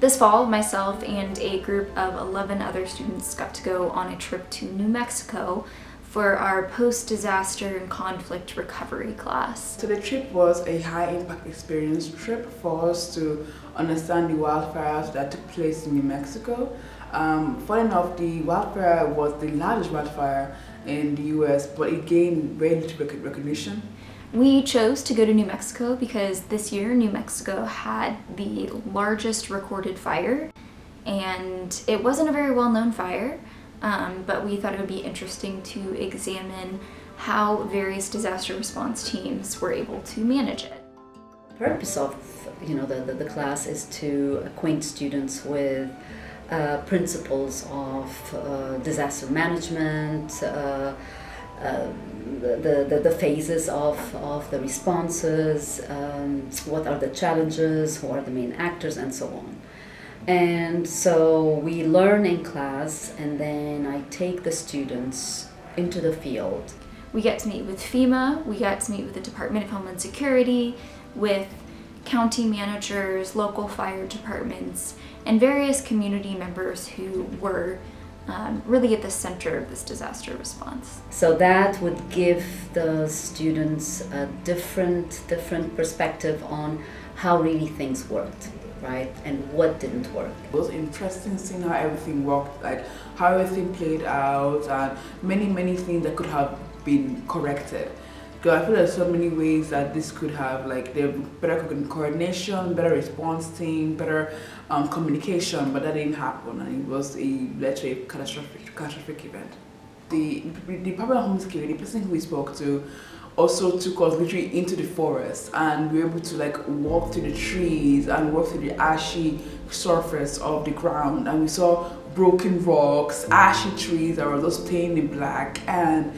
This fall, myself and a group of 11 other students got to go on a trip to New Mexico for our post-disaster and conflict recovery class. So the trip was a high-impact experience trip for us to understand the wildfires that took place in New Mexico. Funny enough, the wildfire was the largest wildfire in the US, but it gained very little recognition. We chose to go to New Mexico because this year New Mexico had the largest recorded fire, and it wasn't a very well-known fire, but we thought it would be interesting to examine how various disaster response teams were able to manage it. The purpose of the class is to acquaint students with principles of disaster management, the phases of the responses, what are the challenges, who are the main actors, and so on. And so we learn in class, and then I take the students into the field. We get to meet with FEMA, we got to meet with the Department of Homeland Security, with county managers, local fire departments, and various community members who were really at the center of this disaster response. So that would give the students a different perspective on how really things worked, right? And what didn't work. It was interesting seeing how everything worked, like how everything played out, and many things that could have been corrected. Because I feel there's so many ways that this could have, like, there better coordination, better response team, better communication, but that didn't happen, and it was literally a catastrophic event. The Department of Homeland Security, the person who we spoke to, also took us literally into the forest, and we were able to walk through the trees and walk through the ashy surface of the ground, and we saw broken rocks, ashy trees that were just stained in black, and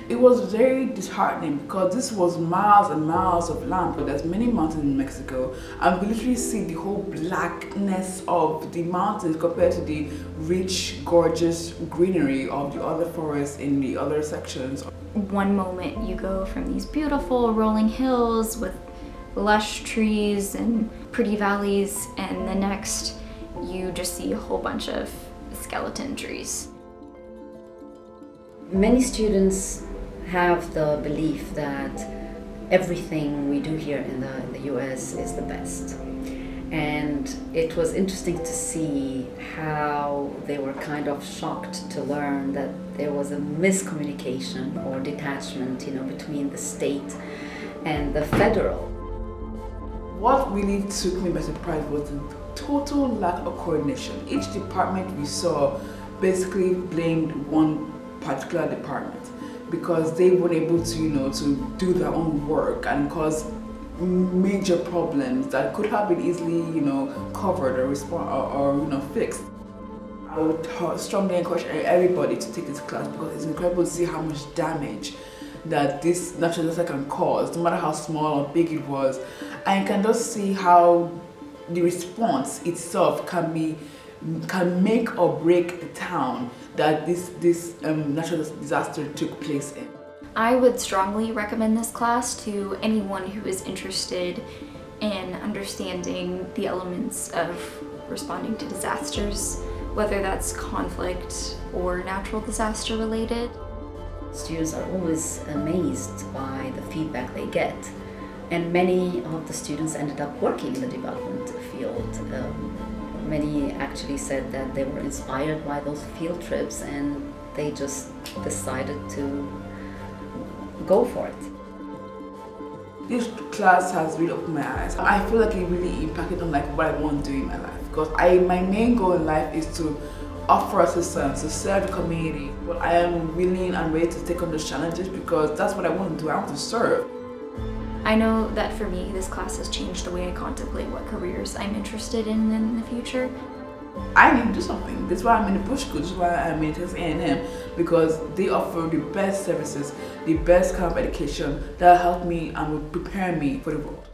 it was very disheartening because this was miles and miles of land. But there's many mountains in Mexico, and we literally see the whole blackness of the mountains compared to the rich, gorgeous greenery of the other forests in the other sections. One moment you go from these beautiful rolling hills with lush trees and pretty valleys, and the next you just see a whole bunch of skeleton trees. Many students have the belief that everything we do here in the US is the best. And it was interesting to see how they were kind of shocked to learn that there was a miscommunication or detachment, between the state and the federal. What really took me by surprise was the total lack of coordination. Each department we saw basically blamed one particular department because they weren't able to, to do their own work and cause major problems that could have been easily, covered or fixed. I would strongly encourage everybody to take this class because it's incredible to see how much damage that this natural disaster can cause, no matter how small or big it was. And you can just see how the response itself can make or break the town that this natural disaster took place in. I would strongly recommend this class to anyone who is interested in understanding the elements of responding to disasters, whether that's conflict or natural disaster related. Students are always amazed by the feedback they get, and many of the students ended up working in the development field. Many actually said that they were inspired by those field trips and they just decided to go for it. This class has really opened my eyes. I feel like it really impacted on what I want to do in my life, because my main goal in life is to offer assistance, to serve the community. But I am willing and ready to take on those challenges because that's what I want to do. I want to serve. I know that for me, this class has changed the way I contemplate what careers I'm interested in the future. I need to do something. That's why I'm in the Bush School. That's why I'm in Texas A&M, because they offer the best services, the best kind of education that help me and will prepare me for the world.